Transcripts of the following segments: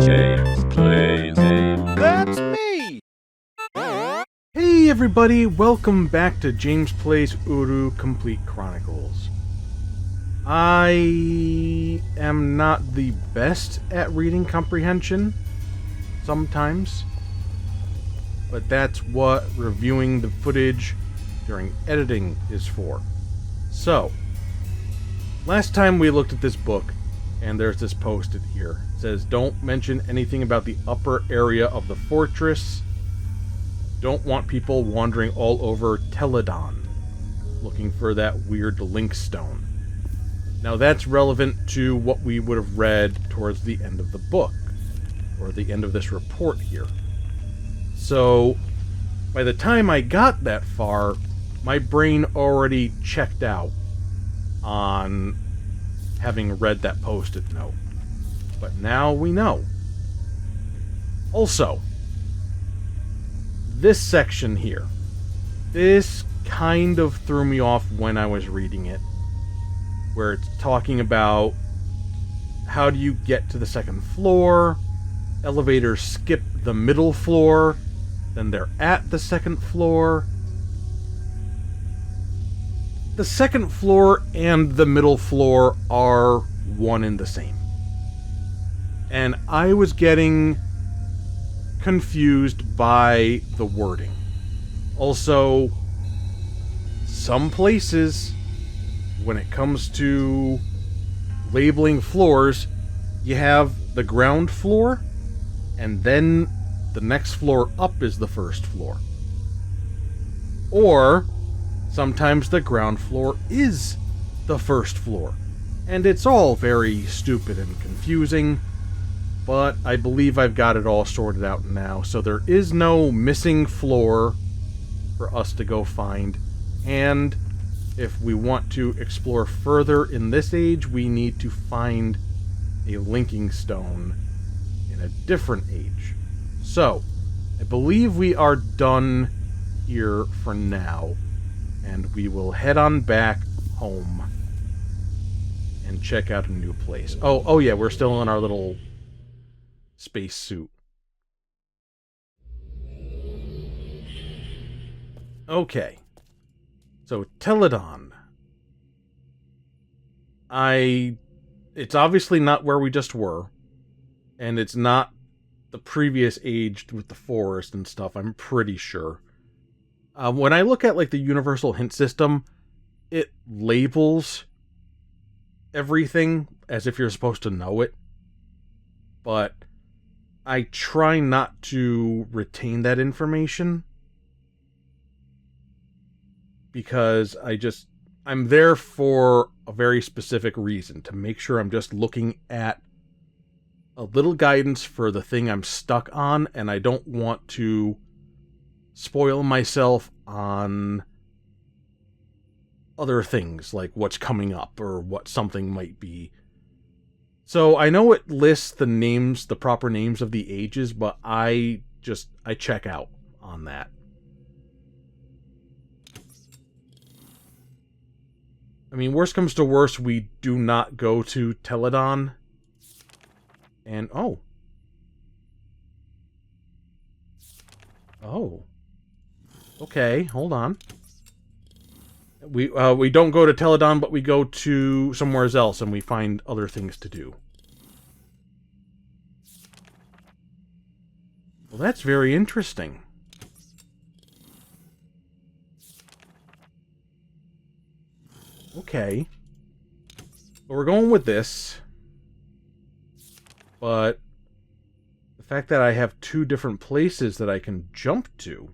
James plays game. That's me! Hey everybody, welcome back to James Plays Uru Complete Chronicles. I am not the best at reading comprehension, sometimes, but that's what reviewing the footage during editing is for. So, last time we looked at this book, and there's this post-it here. It says, don't mention anything about the upper area of the fortress. Don't want people wandering all over Teledon, looking for that weird link stone. Now that's relevant to what we would have read towards the end of the book, or the end of this report here. So, by the time I got that far, my brain already checked out on having read that post-it note. But now we know. Also, this section here, this kind of threw me off when I was reading it, where it's talking about how do you get to the second floor, elevators skip the middle floor, then they're at the second floor. The second floor and the middle floor are one and the same. And I was getting confused by the wording. Also, some places, when it comes to labeling floors, you have the ground floor, and then the next floor up is the first floor. Or sometimes the ground floor is the first floor. And it's all very stupid and confusing, but I believe I've got it all sorted out now. So there is no missing floor for us to go find. And if we want to explore further in this age, we need to find a linking stone in a different age. So, I believe we are done here for now. And we will head on back home and check out a new place. Oh yeah, we're still in our little space suit. Okay. So, Teledon. It's obviously not where we just were. And it's not the previous age with the forest and stuff, I'm pretty sure. When I look at like the universal hint system, it labels everything as if you're supposed to know it. But I try not to retain that information. Because I'm there for a very specific reason. To make sure I'm just looking at a little guidance for the thing I'm stuck on. And I don't want to spoil myself on other things, like what's coming up or what something might be. So I know it lists the names, the proper names of the ages, but I check out on that. I mean, worst comes to worst, we do not go to Teledon. And, oh. Okay, hold on. We don't go to Teledon, but we go to somewhere else, and we find other things to do. Well, that's very interesting. Okay. Well, we're going with this. But the fact that I have two different places that I can jump to.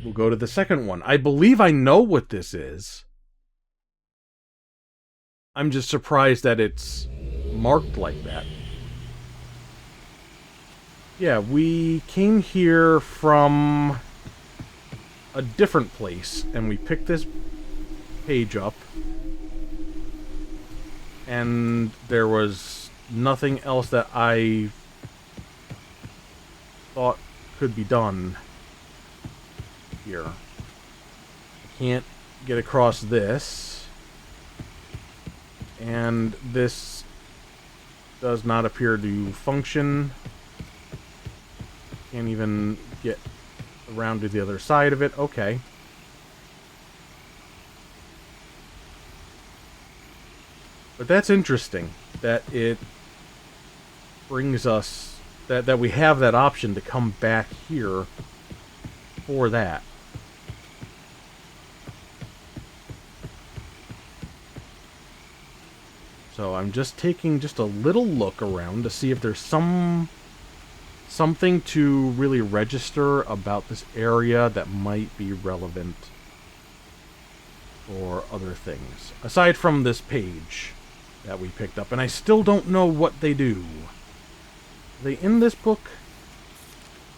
We'll go to the second one. I believe I know what this is. I'm just surprised that it's marked like that. Yeah, we came here from a different place, and we picked this page up. And there was nothing else that I thought could be done here. Can't get across this. And this does not appear to function. Can't even get around to the other side of it. Okay. But that's interesting that it brings us that we have that option to come back here for that. So I'm just taking just a little look around to see if there's something to really register about this area that might be relevant for other things. Aside from this page that we picked up. And I still don't know what they do. Are they in this book?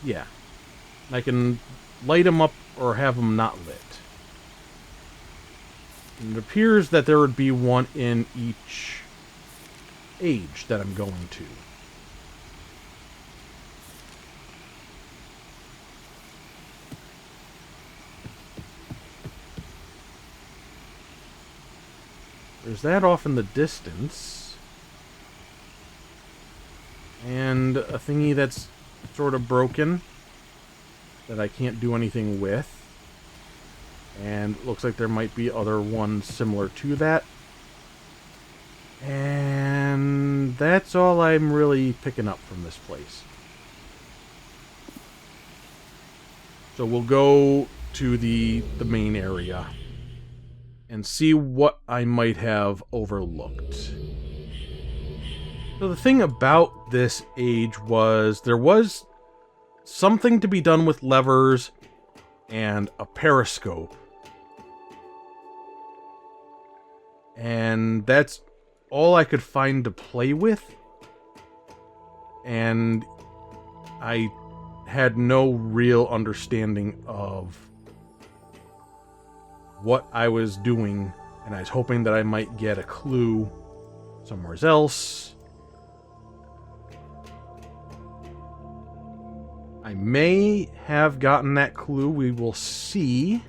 Yeah. I can light them up or have them not lit. And it appears that there would be one in each age that I'm going to. There's that off in the distance. And a thingy that's sort of broken that I can't do anything with. And looks like there might be other ones similar to that. And that's all I'm really picking up from this place. So we'll go to the main area and see what I might have overlooked. So the thing about this age was there was something to be done with levers and a periscope. And that's all I could find to play with. And I had no real understanding of what I was doing, and I was hoping that I might get a clue somewhere else. I may have gotten that clue. We will see.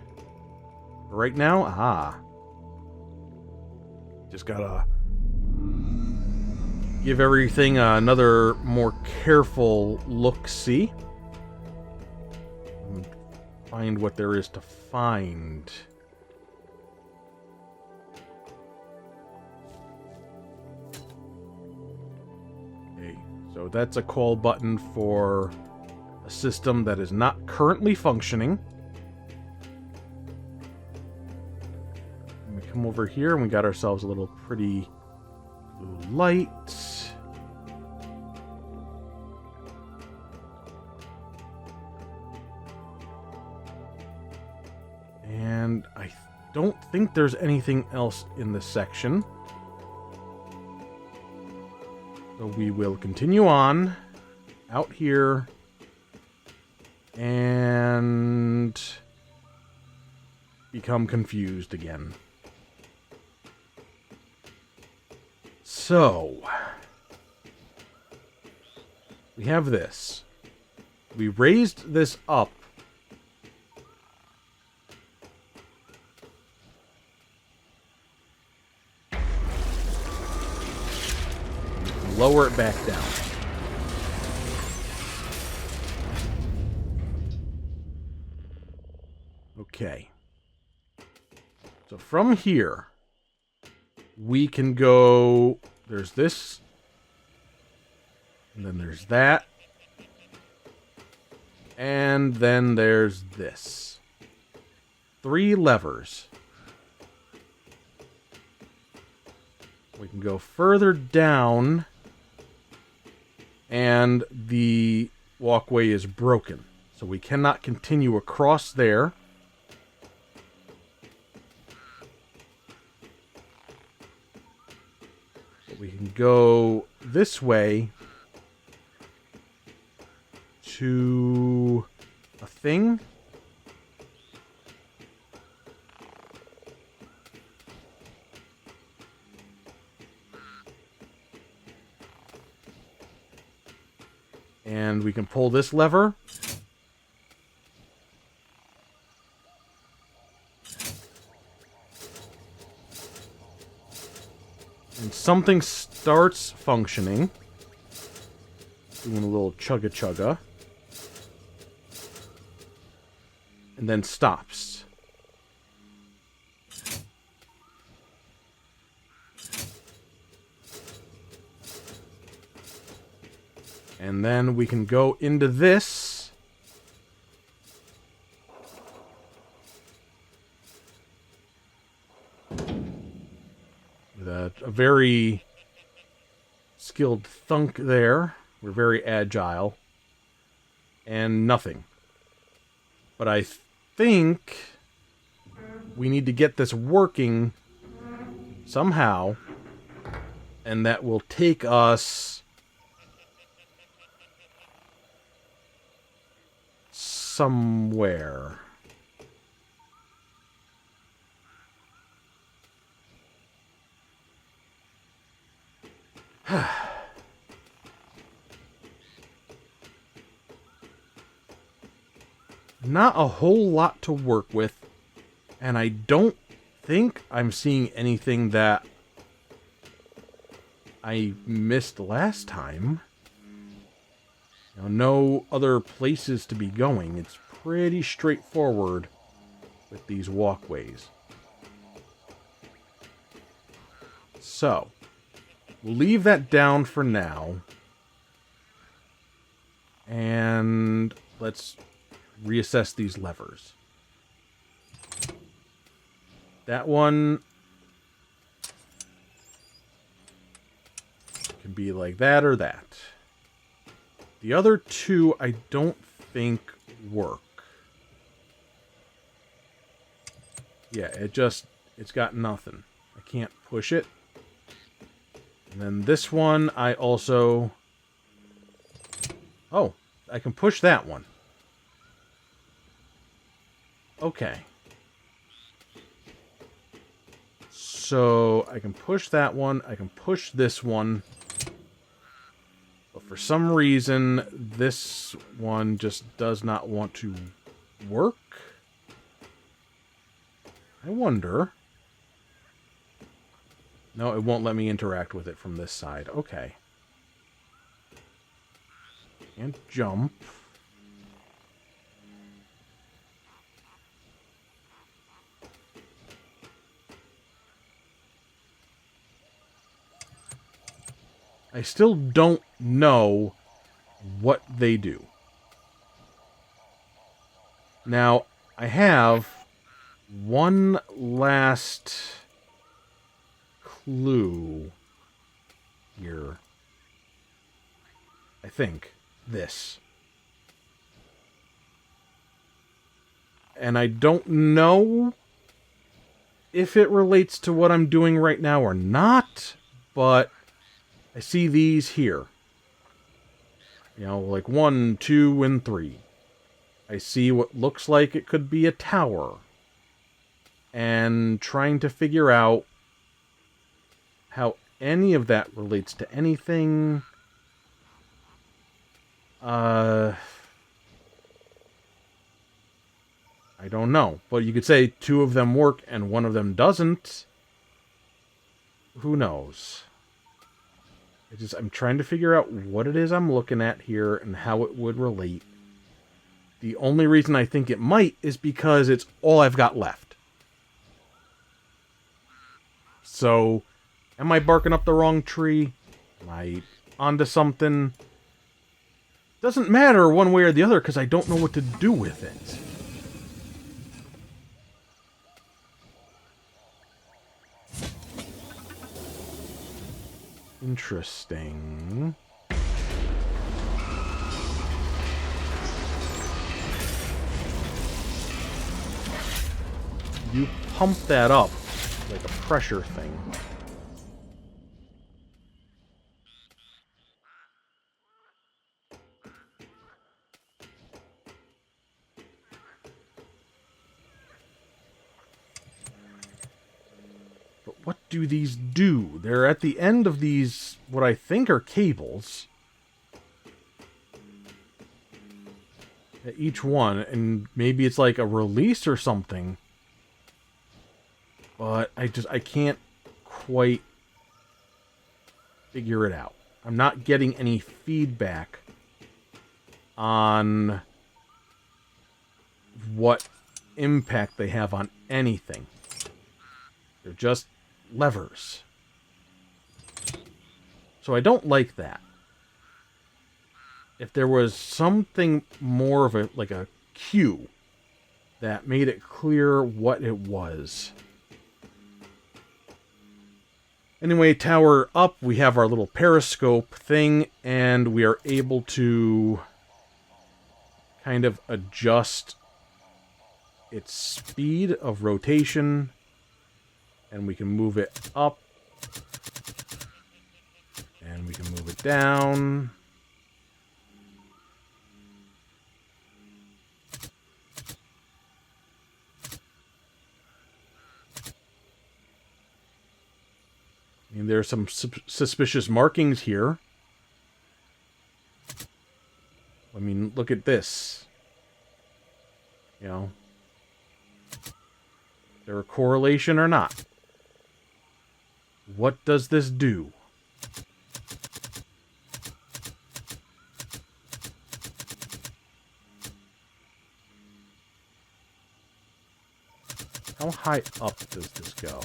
Right now, just gotta give everything another more careful look-see. And find what there is to find. Okay, so that's a call button for a system that is not currently functioning. And we come over here and we got ourselves a little pretty blue light. And I don't think there's anything else in this section. So we will continue on out here and become confused again. So we have this. We raised this up. Lower it back down. Okay. So from here, we can go... There's this. And then there's that. And then there's this. 3 levers. We can go further down. And the walkway is broken. So we cannot continue across there. But we can go this way to a thing. And we can pull this lever. And something starts functioning. doing a little chugga chugga, and then stops. And then we can go into this. With a very skilled thunk there. We're very agile. And nothing. But I think we need to get this working somehow. And that will take us somewhere. Not a whole lot to work with, and I don't think I'm seeing anything that I missed last time. You know, no other places to be going. It's pretty straightforward with these walkways. So, we'll leave that down for now. And let's reassess these levers. That one can be like that or that. The other two I don't think work. Yeah, it's got nothing. I can't push it. And then this one I also... Oh, I can push that one. Okay. So I can push that one. I can push this one. But for some reason, this one just does not want to work. I wonder. No, it won't let me interact with it from this side. Okay. Can't jump. I still don't know what they do. Now, I have one last clue here. I think. This. And I don't know if it relates to what I'm doing right now or not, but I see these here. You know, like 1, 2, and 3. I see what looks like it could be a tower. And trying to figure out how any of that relates to anything. I don't know. But you could say 2 of them work and 1 of them doesn't. Who knows? I'm trying to figure out what it is I'm looking at here and how it would relate. The only reason I think it might is because it's all I've got left. So, am I barking up the wrong tree? Am I onto something? Doesn't matter one way or the other because I don't know what to do with it. Interesting. You pump that up like a pressure thing. But what do these do? They're at the end of these, what I think are cables. At each one, and maybe it's like a release or something. But I can't quite figure it out. I'm not getting any feedback on what impact they have on anything. They're just levers. So I don't like that. If there was something more of a, like a cue that made it clear what it was. Anyway, tower up, we have our little periscope thing, and we are able to kind of adjust its speed of rotation, and we can move it up, and we can move it down. And there are some suspicious markings here. I mean, look at this. You know, is there a correlation or not? What does this do? How high up does this go?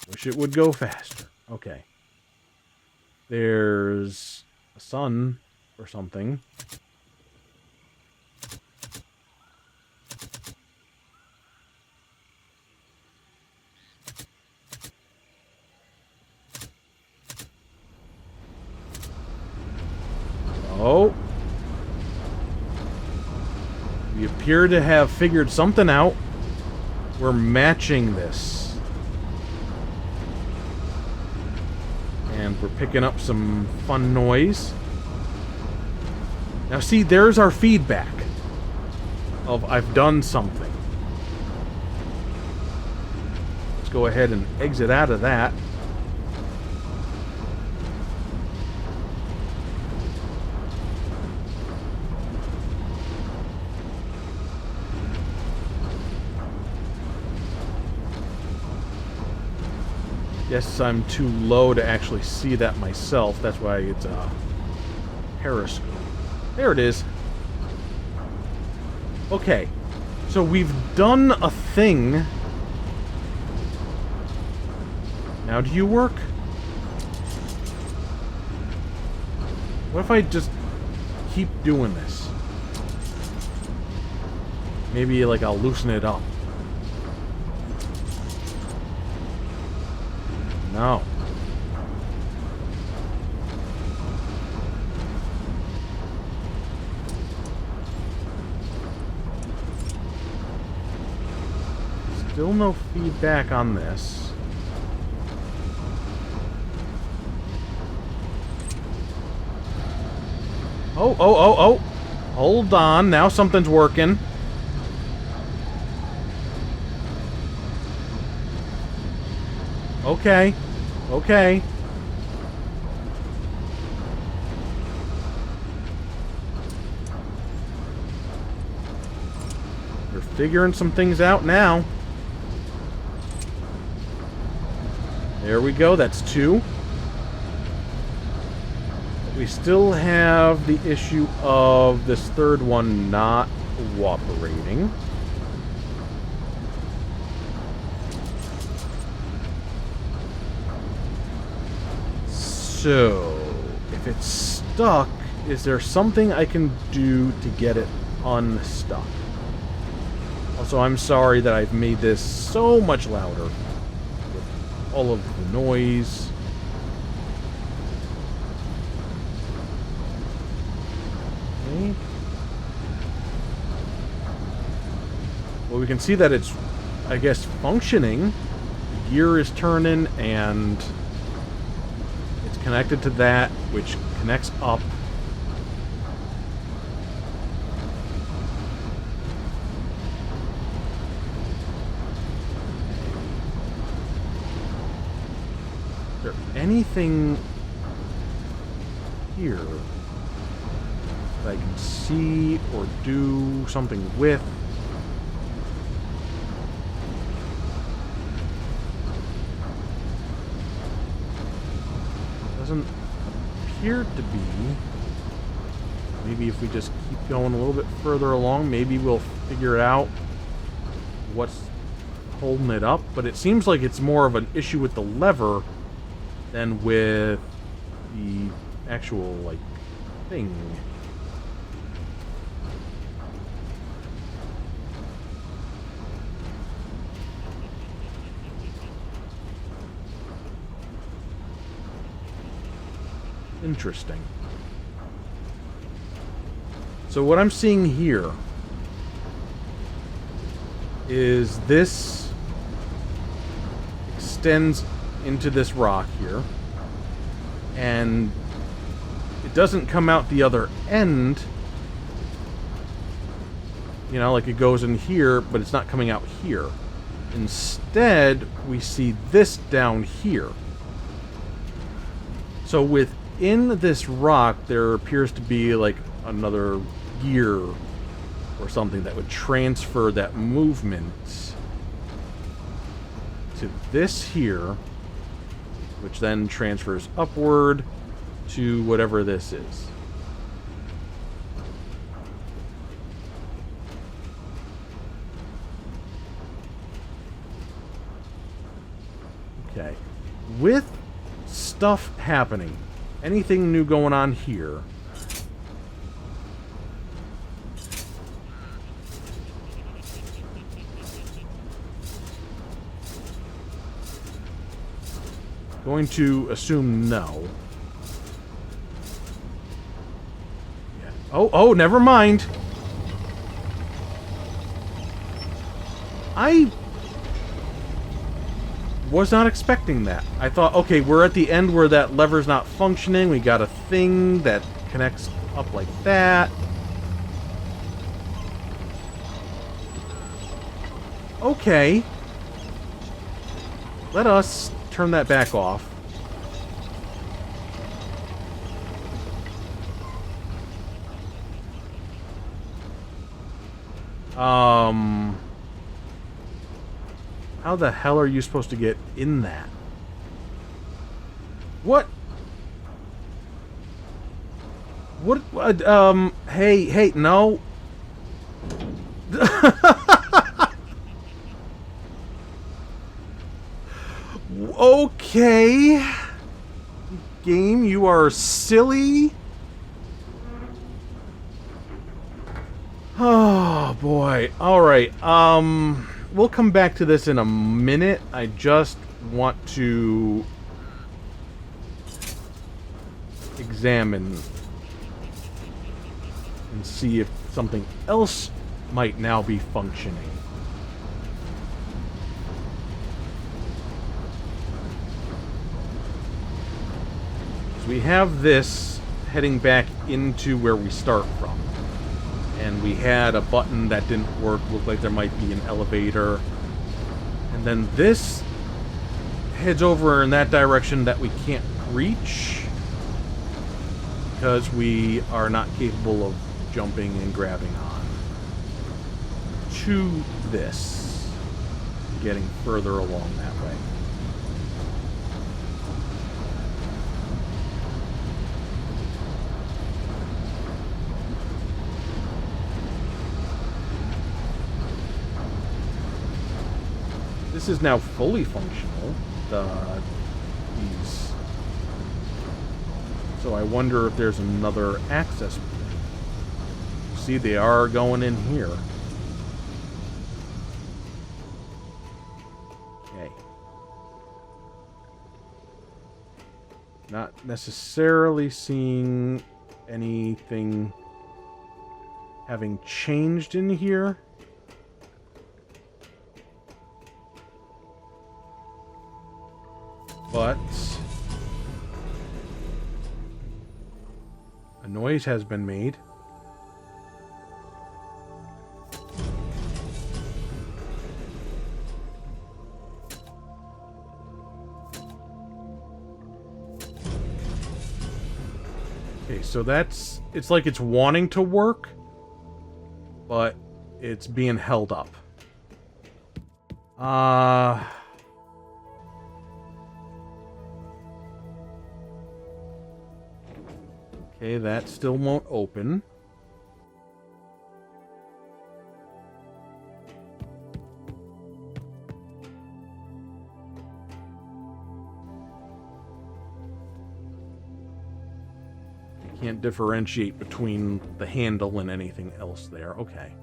Wish it would go faster. Okay. There's a sun or something. Oh. We appear to have figured something out. We're matching this. And we're picking up some fun noise. Now see, there's our feedback of I've done something. Let's go ahead and exit out of that. Yes, I'm too low to actually see that myself. That's why it's a periscope. There it is. Okay. So we've done a thing. Now do you work? What if I just keep doing this? Maybe like I'll loosen it up. No. Still no feedback on this. Oh. Hold on. Now something's working. Okay. Okay. We're figuring some things out now. There we go. That's 2. We still have the issue of this third one not cooperating. So, if it's stuck, is there something I can do to get it unstuck? Also, I'm sorry that I've made this so much louder with all of the noise. Okay. Well, we can see that it's, I guess, functioning. The gear is turning and connected to that, which connects up. Is there anything here that I can see or do something with? doesn't appear to be. Maybe if we just keep going a little bit further along, maybe we'll figure out what's holding it up. But it seems like it's more of an issue with the lever than with the actual, like, thing. Interesting. So what I'm seeing here is this extends into this rock here, and it doesn't come out the other end, you know, like it goes in here, but it's not coming out here. Instead, we see this down here. So within this rock, there appears to be like another gear or something that would transfer that movement to this here, which then transfers upward to whatever this is. Okay. With stuff happening, anything new going on here? Going to assume no. Yeah. Oh, never mind. I was not expecting that. I thought, okay, we're at the end where that lever's not functioning. We got a thing that connects up like that. Okay. Let us turn that back off. How the hell are you supposed to get in that? What? What? Hey, no. Okay. Game, you are silly. Oh, boy. Alright, we'll come back to this in a minute. I just want to examine and see if something else might now be functioning. So we have this heading back into where we start from. And we had a button that didn't work. Looked like there might be an elevator. And then this heads over in that direction that we can't reach because we are not capable of jumping and grabbing on to this, getting further along that way. This is now fully functional, these. So I wonder if there's another access point. See, they are going in here. Okay. Not necessarily seeing anything having changed in here. But a noise has been made. Okay, so it's like it's wanting to work, but it's being held up. Okay, that still won't open. Can't differentiate between the handle and anything else there. Okay.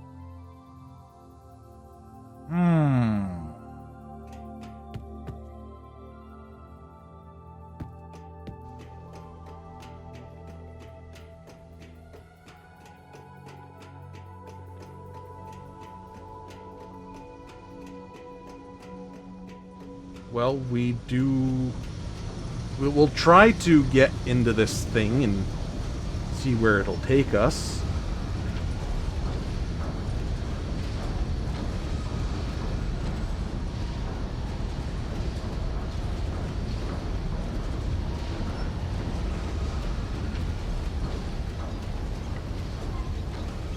Well, we'll try to get into this thing and see where it'll take us.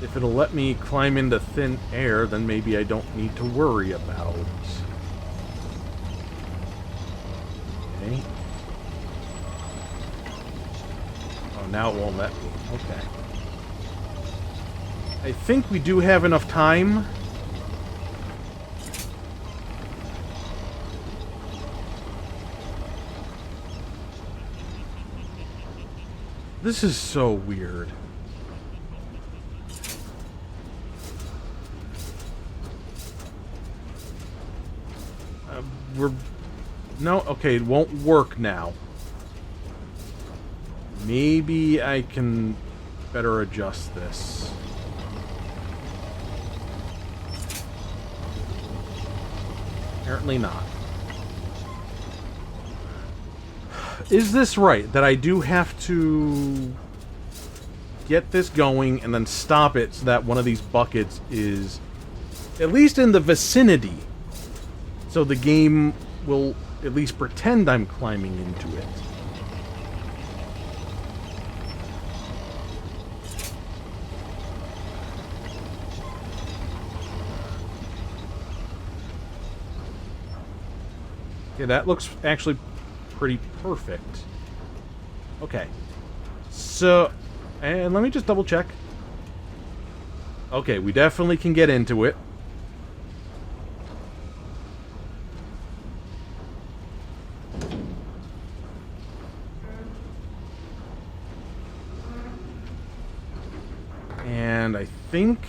If it'll let me climb into thin air, then maybe I don't need to worry about. Okay. Oh, now it won't let me. Okay. I think we do have enough time. This is so weird. No, okay, it won't work now. Maybe I can better adjust this. Apparently not. Is this right, that I do have to get this going and then stop it so that one of these buckets is at least in the vicinity, so the game will at least pretend I'm climbing into it? Okay, that looks actually pretty perfect. Okay. So, and let me just double check. Okay, we definitely can get into it. And I think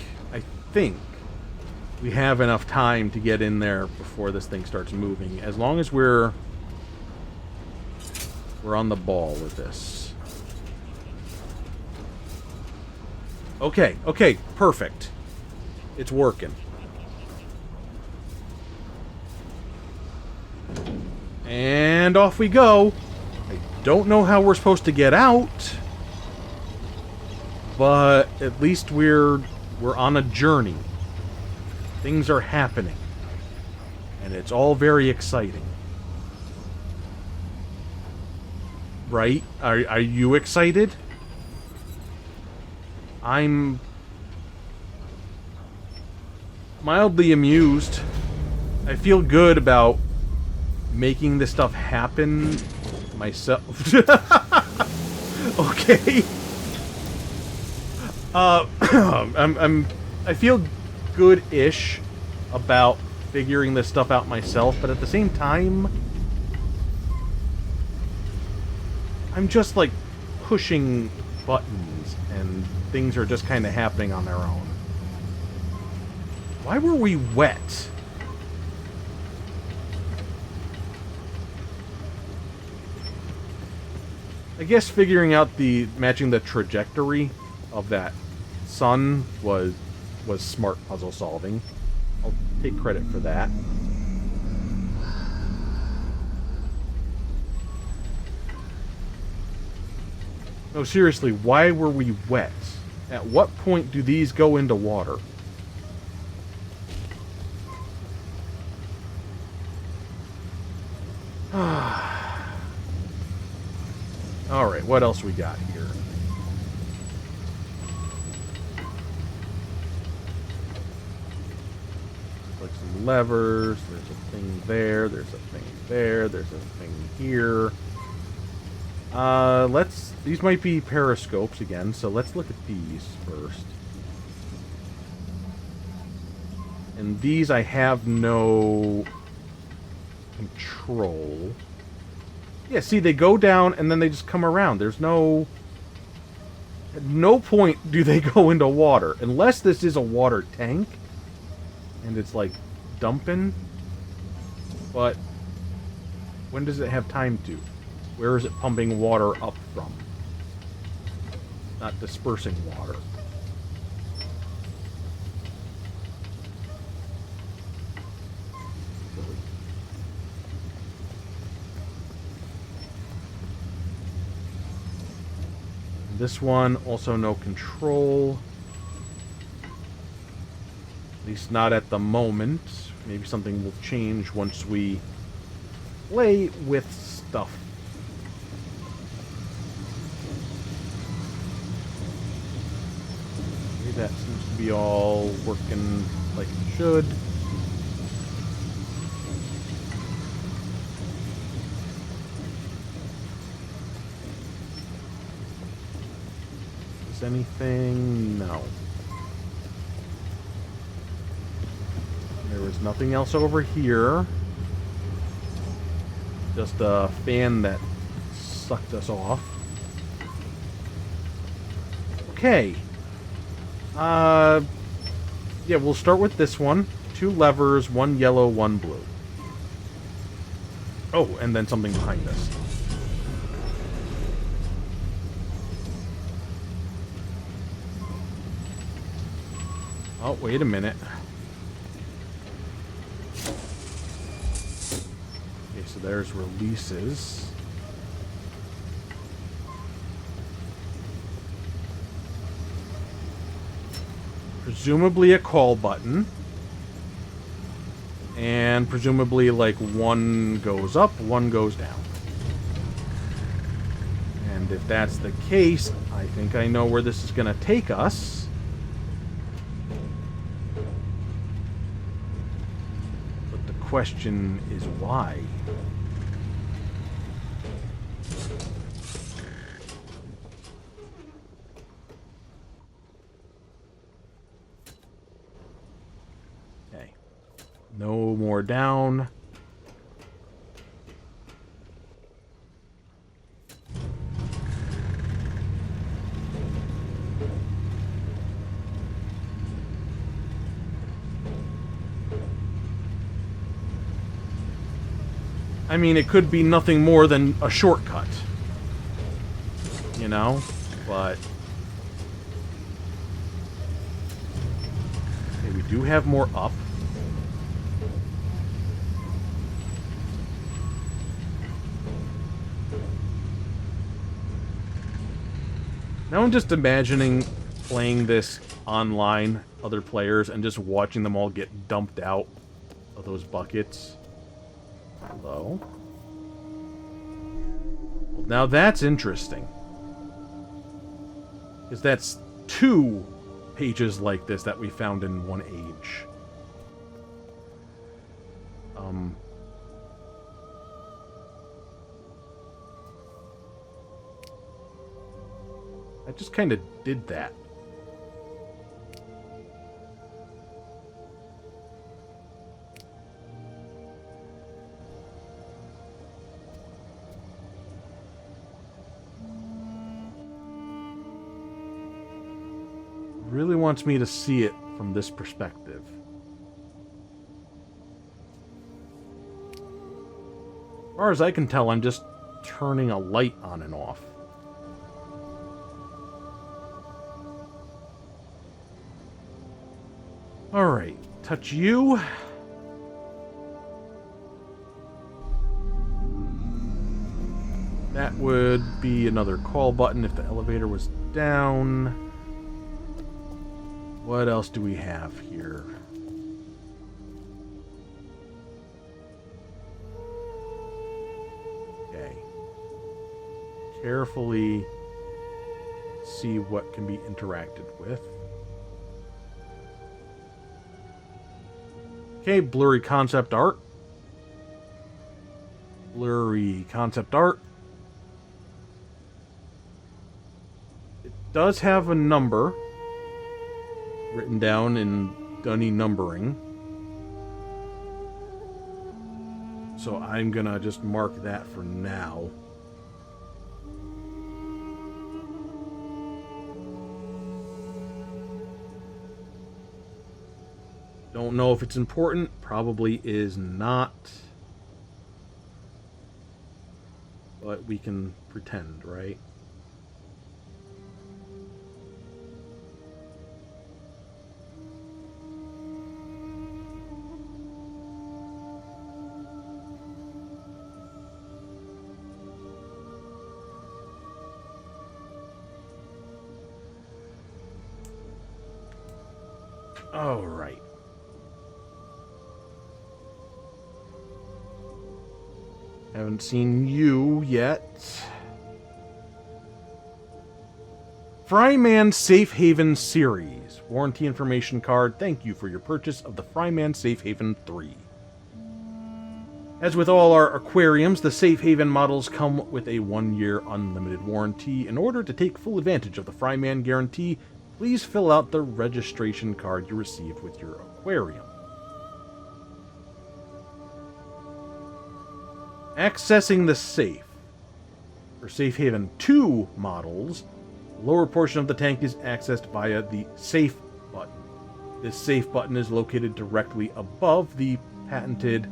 we have enough time to get in there before this thing starts moving, as long as we're on the ball with this. Okay, perfect. It's working. And off we go. I don't know how we're supposed to get out, but at least we're on a journey. Things are happening, and it's all very exciting. Right? Are you excited? I'm mildly amused. I feel good about making this stuff happen myself. Okay. I feel good-ish about figuring this stuff out myself, but at the same time, I'm just like pushing buttons and things are just kind of happening on their own. Why were we wet? I guess figuring out matching the trajectory of that sun was smart puzzle solving. I'll take credit for that. No, seriously, why were we wet? At what point do these go into water? Alright, what else we got here? Like some levers, there's a thing there, there's a thing there, there's a thing here. These might be periscopes again, so let's look at these first. And these I have no control. Yeah, see, they go down and then they just come around. There's no... At no point do they go into water. Unless this is a water tank. And it's like dumping. But when does it have time to? Where is it pumping water up from? Not dispersing water. Silly. This one, also no control. At least not at the moment. Maybe something will change once we play with stuff. Maybe that seems to be all working like it should. Is anything? No. There was nothing else over here. Just a fan that sucked us off. Okay. Yeah, we'll start with this one. 2 levers, 1 yellow, 1 blue. Oh, and then something behind us. Oh, wait a minute. Okay, so there's releases. Presumably a call button. And presumably, like, 1 goes up, 1 goes down. And if that's the case, I think I know where this is going to take us. Question is why. Okay. No more down. I mean, it could be nothing more than a shortcut. You know? But... okay, we do have more up. Now I'm just imagining playing this online, other players, and just watching them all get dumped out of those buckets. Hello? Well, now that's interesting. Because that's 2 pages like this that we found in one age. I just kind of did that. Really wants me to see it from this perspective. As far as I can tell, I'm just turning a light on and off. Alright, touch you. That would be another call button if the elevator was down. What else do we have here? Okay. Carefully see what can be interacted with. Okay, blurry concept art. Blurry concept art. does have a number written down in dunny numbering. So I'm gonna just mark that for now. Don't know if it's important. Probably is not. But we can pretend, right? All right. Haven't seen you yet. Fryman Safe Haven Series. Warranty information card. Thank you for your purchase of the Fryman Safe Haven 3. As with all our aquariums, the Safe Haven models come with a 1-year unlimited warranty. In order to take full advantage of the Fryman guarantee, please fill out the registration card you received with your aquarium. Accessing the safe. For Safe Haven 2 models, the lower portion of the tank is accessed via the Safe button. This Safe button is located directly above the patented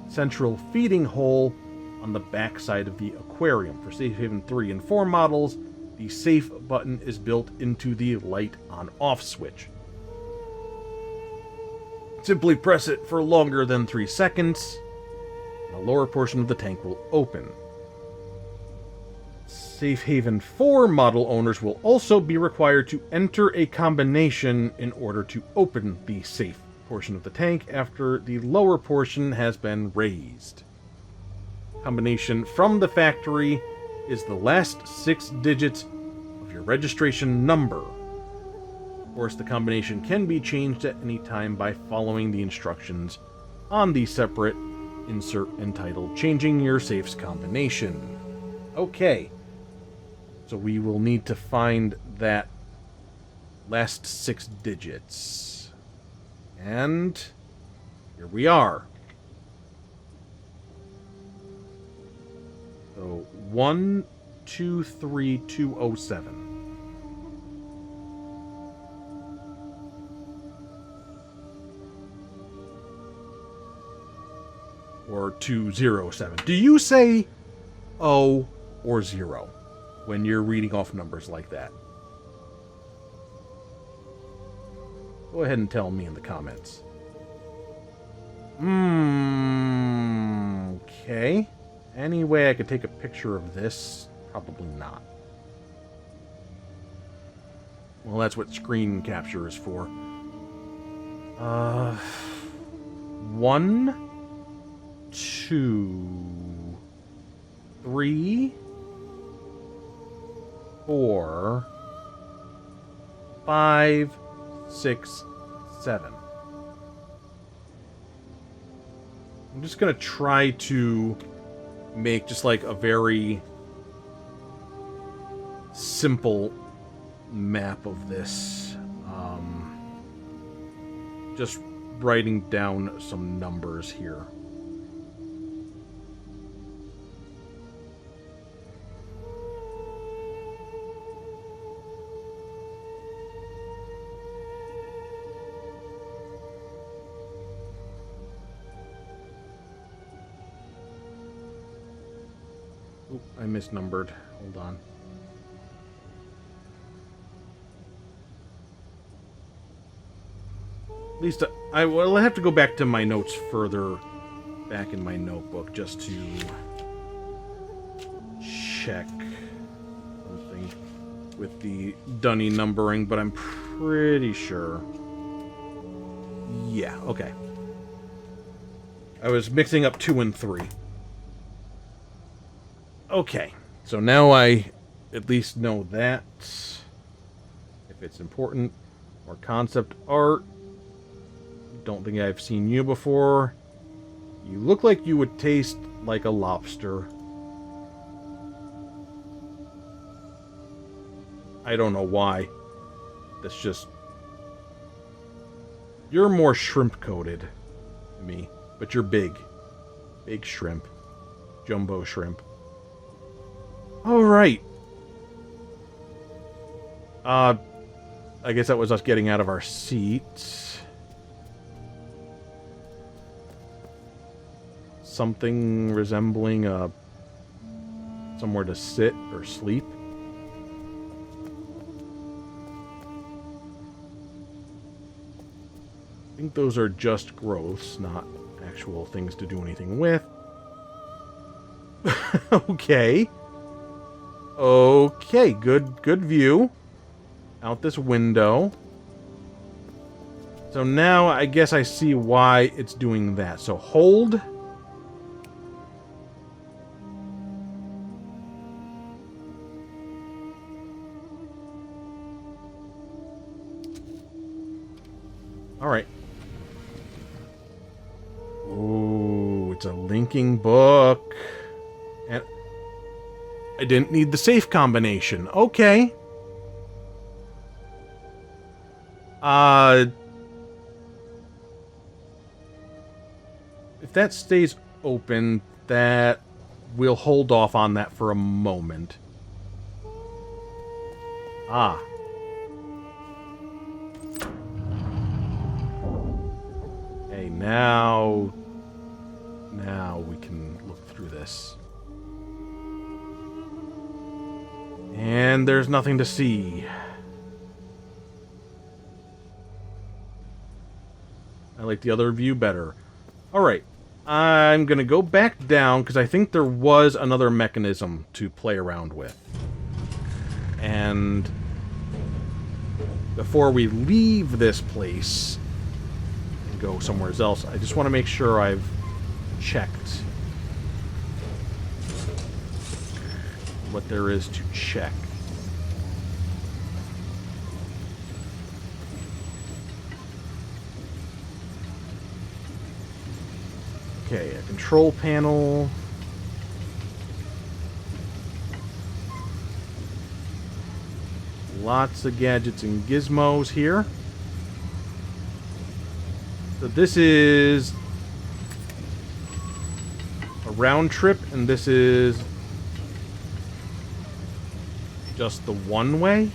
central feeding hole on the back side of the aquarium. For Safe Haven 3 and 4 models, the Safe button is built into the light on-off switch. Simply press it for longer than 3 seconds. The lower portion of the tank will open. Safe Haven 4 model owners will also be required to enter a combination in order to open the safe portion of the tank after the lower portion has been raised. Combination from the factory is the last 6 digits of your registration number. Of course, the combination can be changed at any time by following the instructions on the separate insert entitled Changing Your Safe's Combination. Okay. So we will need to find that last 6 digits. And here we are. So 123207. Or 207. Do you say O or 0 when you're reading off numbers like that? Go ahead and tell me in the comments. Okay. Any way I could take a picture of this? Probably not. Well, that's what screen capture is for. 1, 2, 3, 4, 5, 6, 7. I'm just gonna try to make just like a very simple map of this. Just writing down some numbers here. Oop, I misnumbered. Hold on. At least I will have to go back to my notes further back in my notebook just to check something with the dunny numbering, but I'm pretty sure. Yeah, okay. I was mixing up 2 and 3. Okay, so now I at least know that. If it's important. Or concept art. Don't think I've seen you before. You look like you would taste like a lobster. I don't know why. That's just... You're more shrimp-coated than me, but you're big. Big shrimp. Jumbo shrimp. Alright. I guess that was us getting out of our seats. Something resembling somewhere to sit or sleep. I think those are just growths, not actual things to do anything with. Okay. Okay, good view. Out this window. So now I guess I see why it's doing that. So hold. Alright. Ooh, it's a linking book. And I didn't need the safe combination. Okay. If that stays open, that we'll hold off on that for a moment. Ah. Okay, now we can look through this. And there's nothing to see. I like the other view better. Alright. I'm going to go back down because I think there was another mechanism to play around with. And before we leave this place and go somewhere else, I just want to make sure I've checked what there is to check. Okay, a control panel. Lots of gadgets and gizmos here. So this is a round trip, and this is just the one way.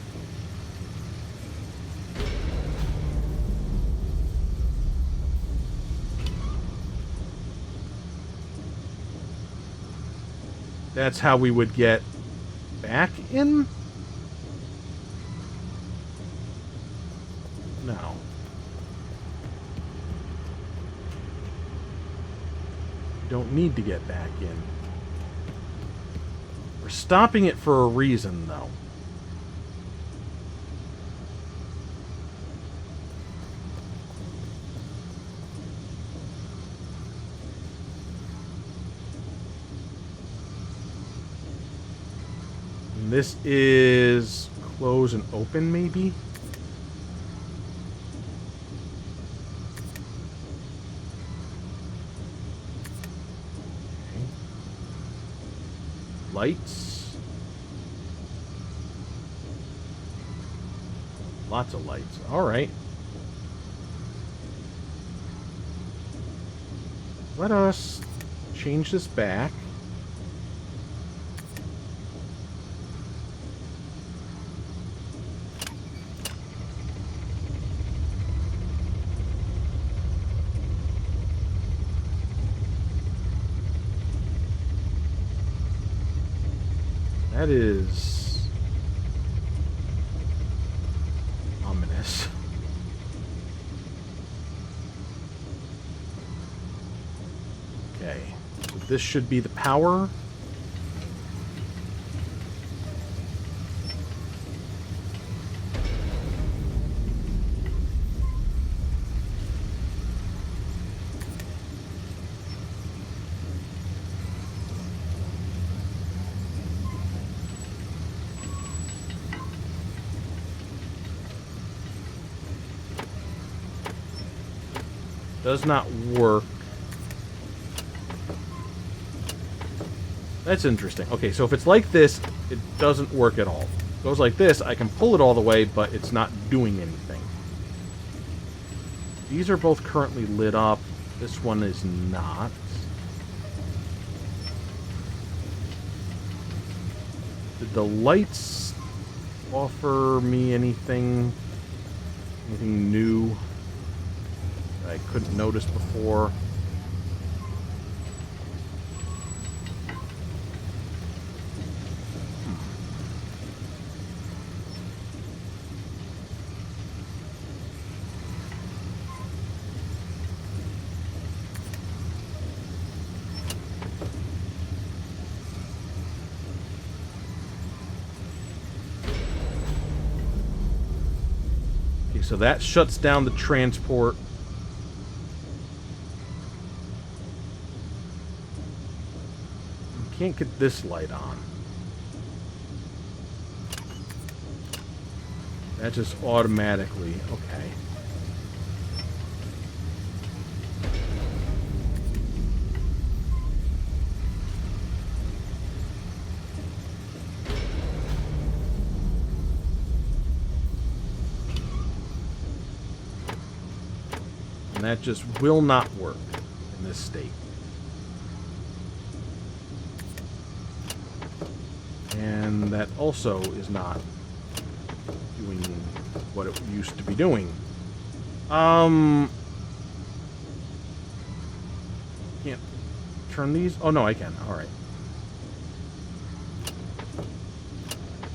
That's how we would get back in? No. We don't need to get back in. We're stopping it for a reason, though. This is close and open, maybe? Okay. Lights. Lots of lights. Alright. Let us change this back. That is ominous. Okay, so this should be the power. Does not work. That's interesting. Okay, so if it's like this, it doesn't work at all. Goes like this, I can pull it all the way, but it's not doing anything. These are both currently lit up. This one is not. Did the lights offer me anything new that I couldn't notice before? So that shuts down the transport. Can't get this light on. That just automatically... Okay. That just will not work in this state. And that also is not doing what it used to be doing. Can't turn these? Oh, no, I can. All right.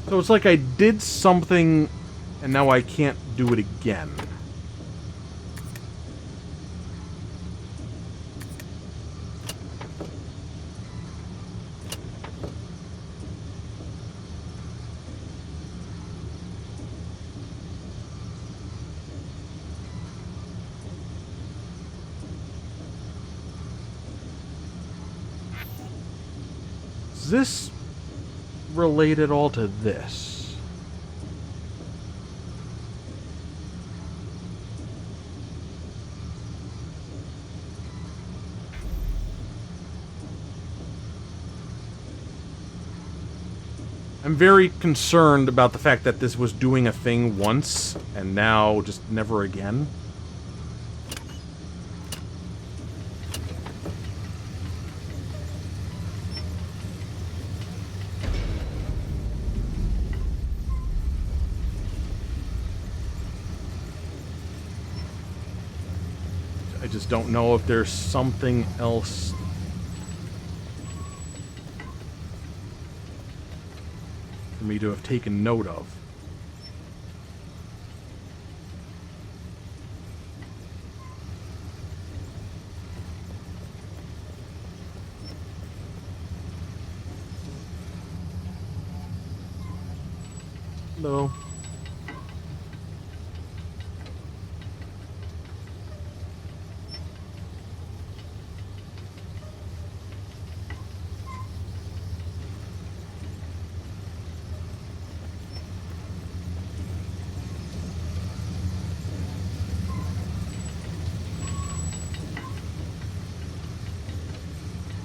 So it's like I did something and now I can't do it again. Is this related all to this? I'm very concerned about the fact that this was doing a thing once and now just never again. I just don't know if there's something else for me to have taken note of. Hello.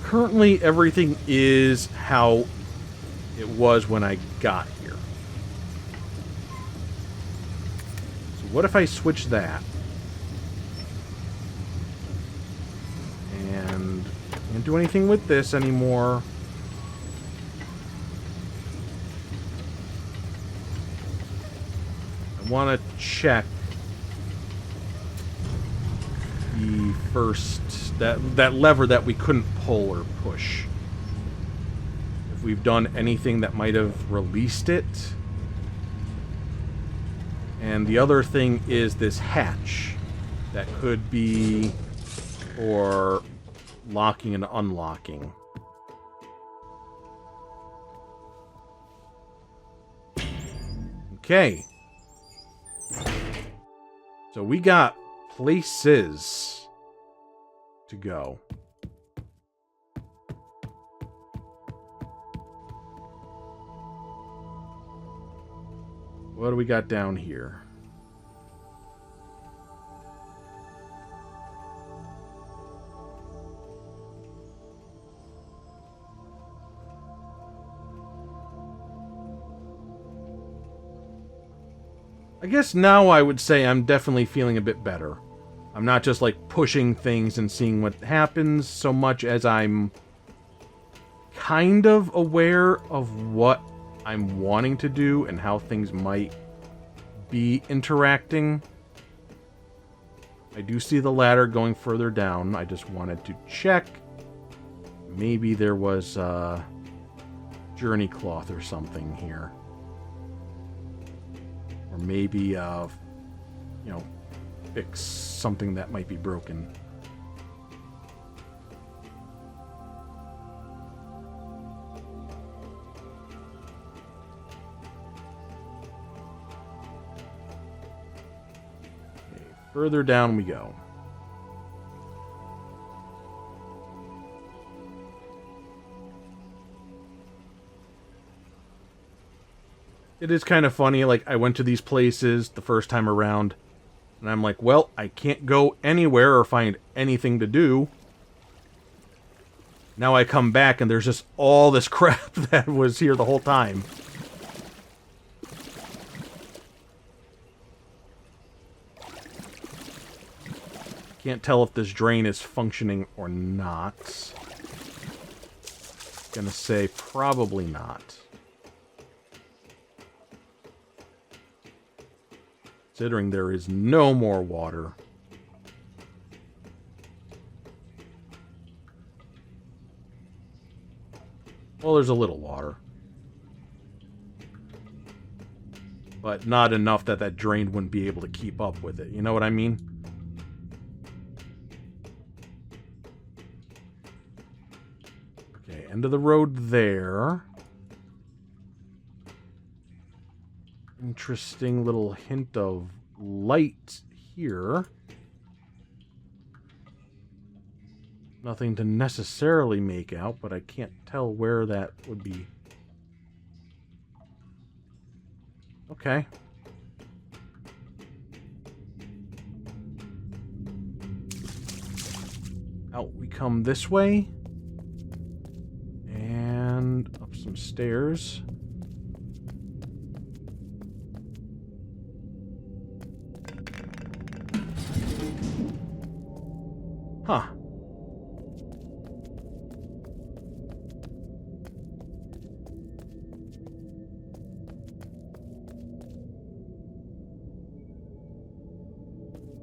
Currently, everything is how it was when I got here. So what if I switch that? And can't do anything with this anymore. I want to check the first... That lever that we couldn't pull or push. If we've done anything that might have released it. And the other thing is this hatch. That could be for locking and unlocking. Okay. So we got places to go. What do we got down here? I guess now I would say I'm definitely feeling a bit better. I'm not just like pushing things and seeing what happens so much as I'm kind of aware of what I'm wanting to do and how things might be interacting. I do see the ladder going further down. I just wanted to check. Maybe there was a journey cloth or something here. Or maybe, you know, fix something that might be broken. Okay, further down we go. It is kind of funny, like, I went to these places the first time around, and I'm like, well, I can't go anywhere or find anything to do. Now I come back, and there's just all this crap that was here the whole time. Can't tell if this drain is functioning or not. Gonna say probably not. Considering there is no more water. Well, there's a little water. But not enough that that drain wouldn't be able to keep up with it. You know what I mean? Okay, end of the road there. Interesting little hint of light here. Nothing to necessarily make out, but I can't tell where that would be. Okay. Out we come this way. And up some stairs. Huh.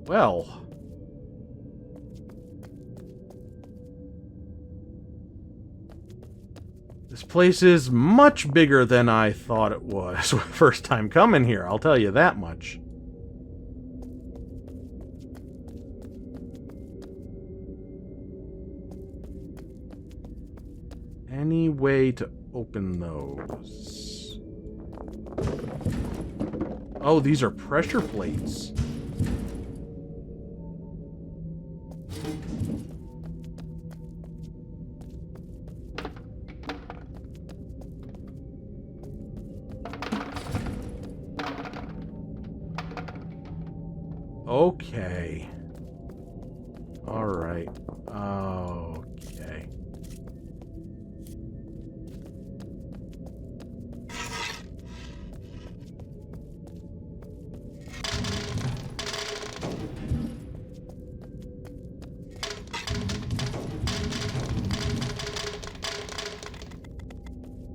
Well. This place is much bigger than I thought it was first time coming here, I'll tell you that much. Any way to open those? Oh, these are pressure plates. Okay. All right. Okay.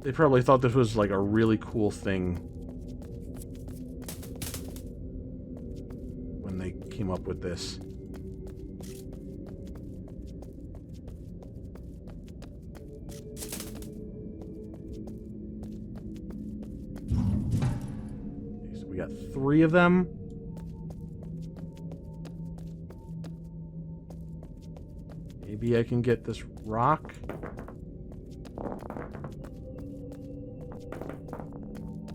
They probably thought this was like a really cool thing when they came up with this. Okay, so we got 3 of them. Maybe I can get this rock.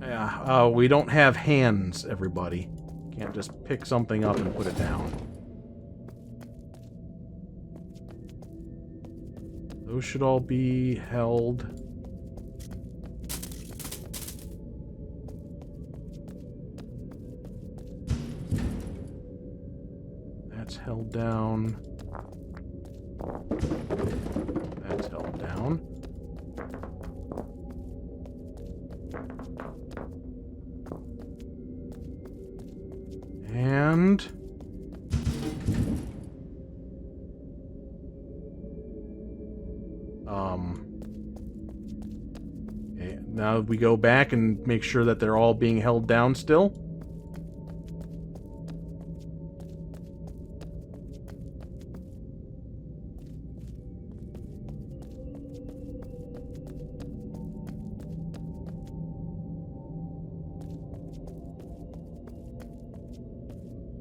Yeah, oh, we don't have hands, everybody. Can't just pick something up and put it down. Those should all be held. That's held down. That's held down. And... Okay, now we go back and make sure that they're all being held down still.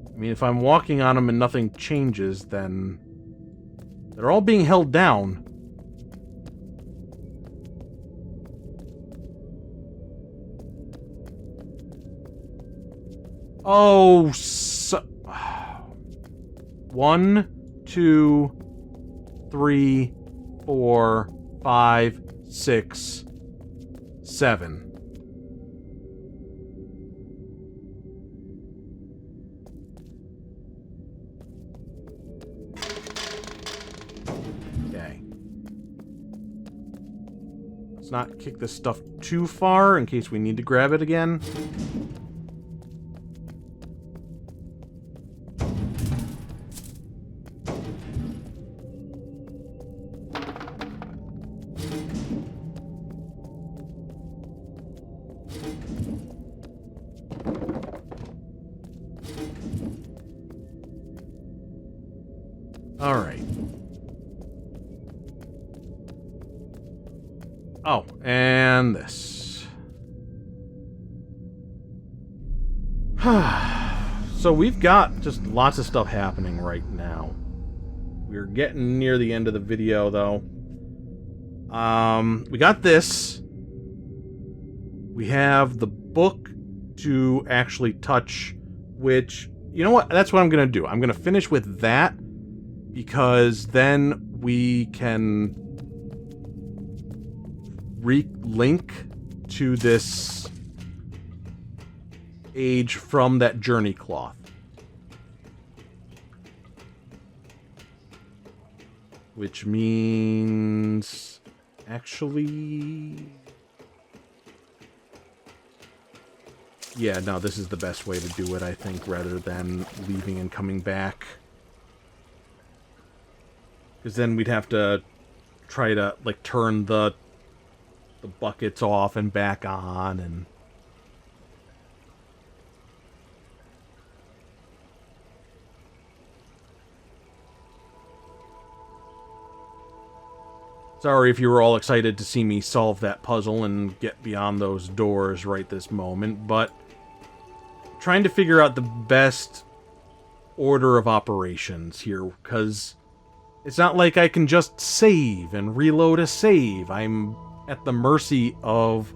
I mean, if I'm walking on them and nothing changes, then they're all being held down. Oh, so... 1, 2, 3, 4, 5, 6, 7. Okay. Let's not kick this stuff too far in case we need to grab it again. Alright. Oh, and this. So we've got just lots of stuff happening right now. We're getting near the end of the video, though. We got this. We have the book to actually touch, which, you know what? That's what I'm going to do. I'm going to finish with that, because then we can link to this age from that journey cloth. Which means... actually... yeah, no, this is the best way to do it, I think, rather than leaving and coming back. Because then we'd have to try to, like, turn the buckets off and back on, and... Sorry if you were all excited to see me solve that puzzle and get beyond those doors right this moment, but... trying to figure out the best order of operations here, because... it's not like I can just save and reload a save. I'm at the mercy of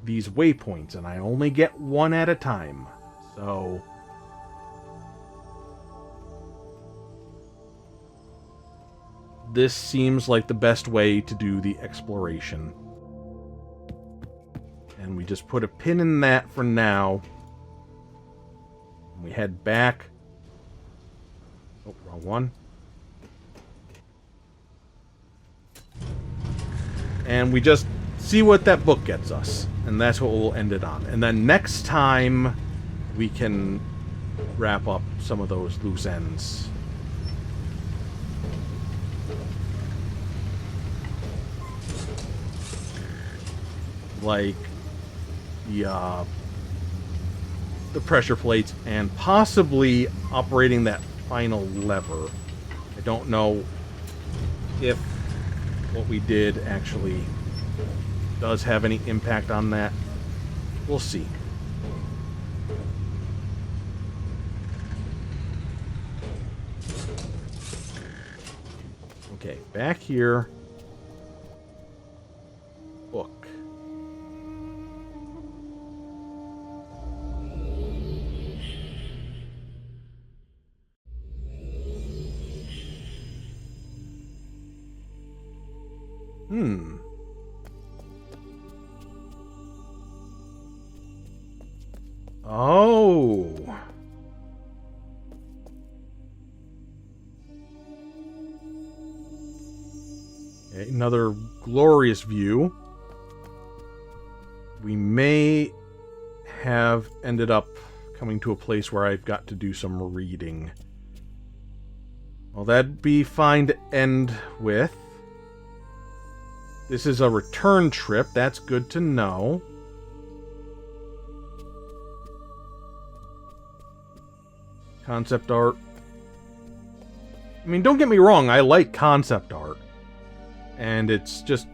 these waypoints, and I only get one at a time. So... this seems like the best way to do the exploration. And we just put a pin in that for now. And we head back. Oh, wrong one. And we just see what that book gets us. And that's what we'll end it on. And then next time, we can wrap up some of those loose ends. Like the pressure plates and possibly operating that final lever. I don't know if what we did actually does have any impact on that. We'll see. Okay, back here. Book. Oh. Okay, another glorious view. We may have ended up coming to a place where I've got to do some reading. Well, that'd be fine to end with. This is a return trip. That's good to know. Concept art. I mean, don't get me wrong, I like concept art. And it's just,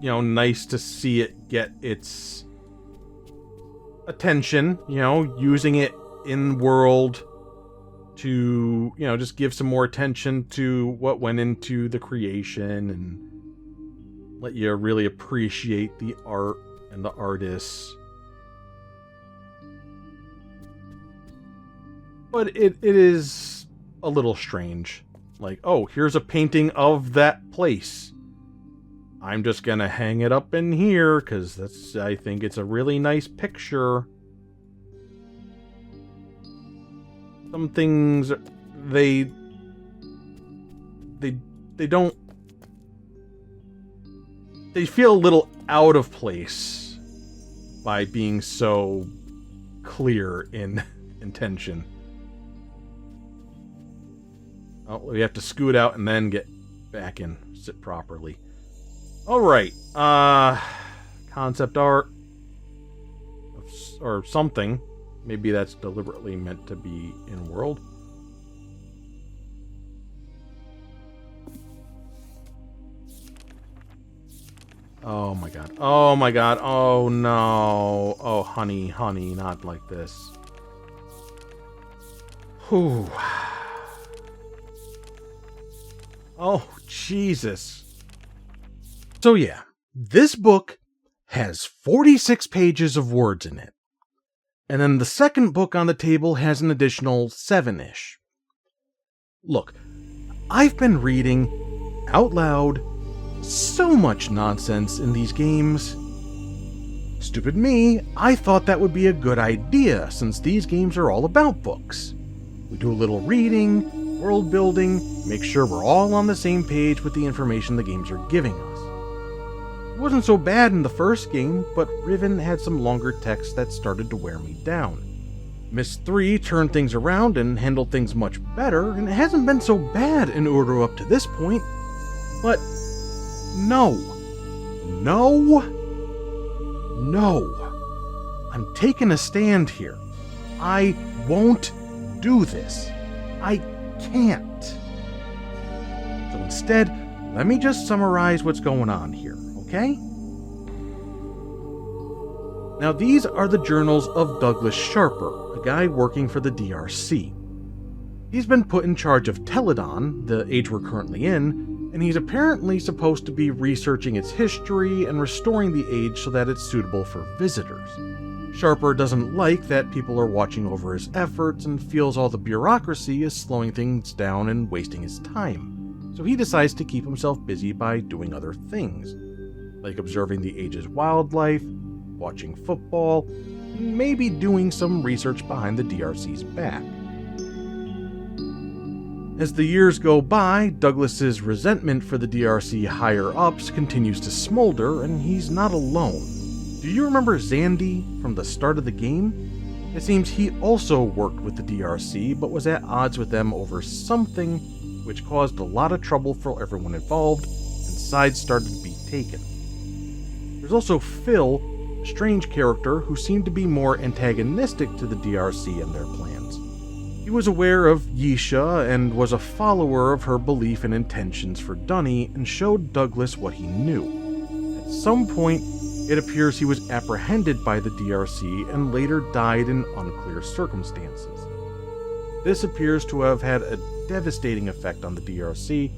nice to see it get its attention, using it in world to, just give some more attention to what went into the creation and let you really appreciate the art and the artists. But it is a little strange. Like, oh, here's a painting of that place. I'm just gonna hang it up in here because I think it's a really nice picture. Some things they don't. They feel a little out of place by being so clear in intention. Oh, we have to scoot out and then get back in, sit properly. Alright, concept art, or something. Maybe that's deliberately meant to be in world. Oh my god, oh my god, oh no. Oh, honey, not like this. Whew. Oh, Jesus. So yeah, this book has 46 pages of words in it. And then the second book on the table has an additional 7-ish. Look, I've been reading, out loud, so much nonsense in these games. Stupid me, I thought that would be a good idea, since these games are all about books. We do a little reading, world building, make sure we're all on the same page with the information the games are giving us. It wasn't so bad in the first game, but Riven had some longer text that started to wear me down. Miss 3 turned things around and handled things much better, and it hasn't been so bad in Order up to this point. But no. I'm taking a stand here. I won't do this. I can't. So instead, let me just summarize what's going on here, okay? Now these are the journals of Douglas Sharper, a guy working for the DRC. He's been put in charge of Teledon, the age we're currently in, and he's apparently supposed to be researching its history and restoring the age so that it's suitable for visitors. Sharper doesn't like that people are watching over his efforts and feels all the bureaucracy is slowing things down and wasting his time. So he decides to keep himself busy by doing other things, like observing the age's wildlife, watching football, and maybe doing some research behind the DRC's back. As the years go by, Douglas's resentment for the DRC higher-ups continues to smolder, and he's not alone. Do you remember Zandy from the start of the game? It seems he also worked with the DRC, but was at odds with them over something, which caused a lot of trouble for everyone involved, and sides started to be taken. There's also Phil, a strange character who seemed to be more antagonistic to the DRC and their plans. He was aware of Yisha and was a follower of her belief and intentions for Dunny and showed Douglas what he knew. At some point, it appears he was apprehended by the DRC and later died in unclear circumstances. This appears to have had a devastating effect on the DRC,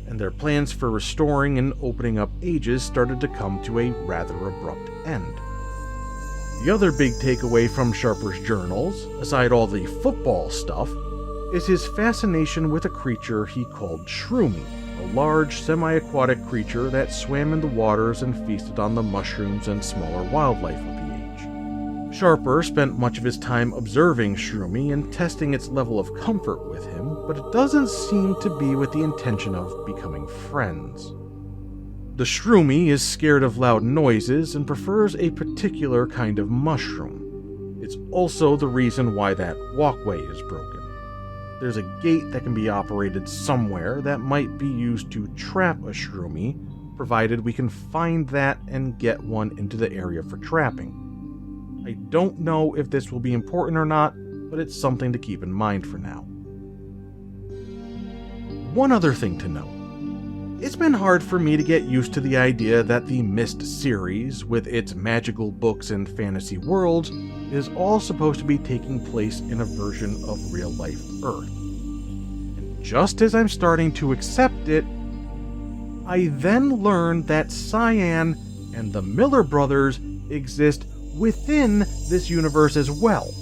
and their plans for restoring and opening up ages started to come to a rather abrupt end. The other big takeaway from Sharper's journals, aside all the football stuff, is his fascination with a creature he called Shroomy, a large semi-aquatic creature that swam in the waters and feasted on the mushrooms and smaller wildlife of the age. Sharper spent much of his time observing Shroomy and testing its level of comfort with him, but it doesn't seem to be with the intention of becoming friends. The Shroomy is scared of loud noises and prefers a particular kind of mushroom. It's also the reason why that walkway is broken. There's a gate that can be operated somewhere that might be used to trap a shroomy, provided we can find that and get one into the area for trapping. I don't know if this will be important or not, but it's something to keep in mind for now. One other thing to note. It's been hard for me to get used to the idea that the Myst series, with its magical books and fantasy worlds, is all supposed to be taking place in a version of real-life Earth. And just as I'm starting to accept it, I then learn that Cyan and the Miller brothers exist within this universe as well.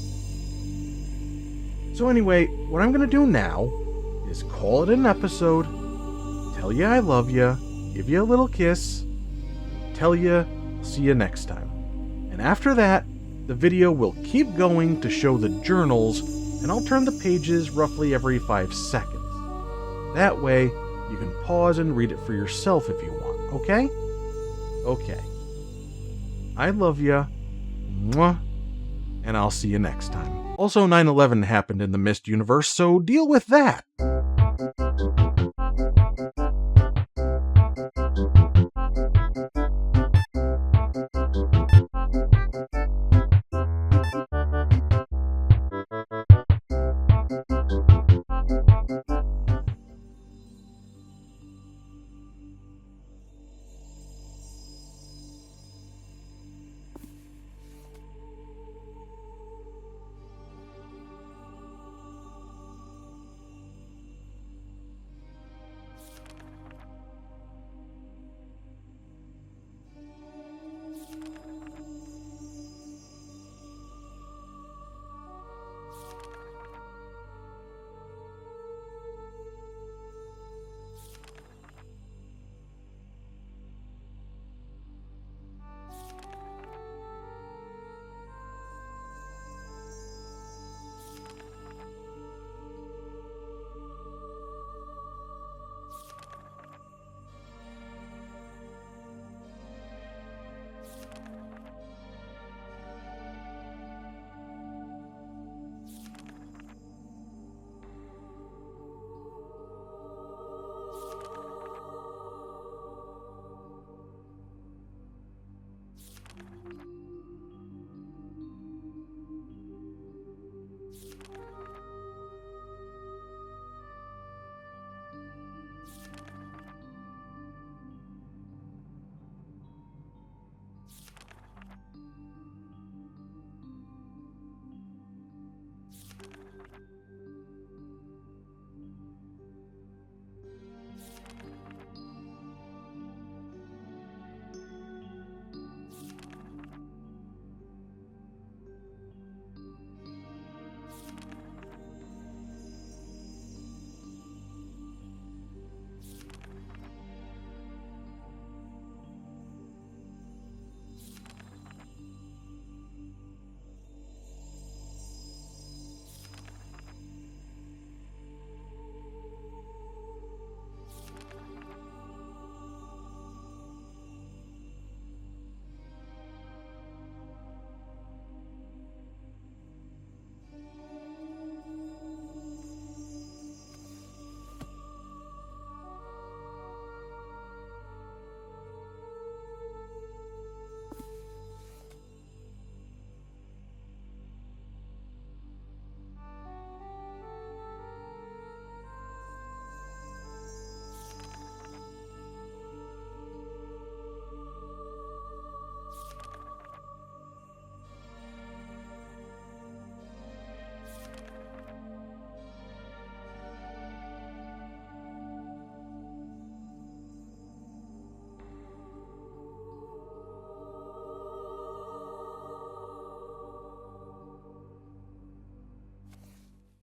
So anyway, what I'm going to do now is call it an episode, tell you I love you, give you a little kiss, tell you see you next time. And after that, the video will keep going to show the journals, and I'll turn the pages roughly every 5 seconds. That way, you can pause and read it for yourself if you want, okay? Okay. I love you. Mwah. And I'll see you next time. Also, 9/11 happened in the Myst universe, so deal with that.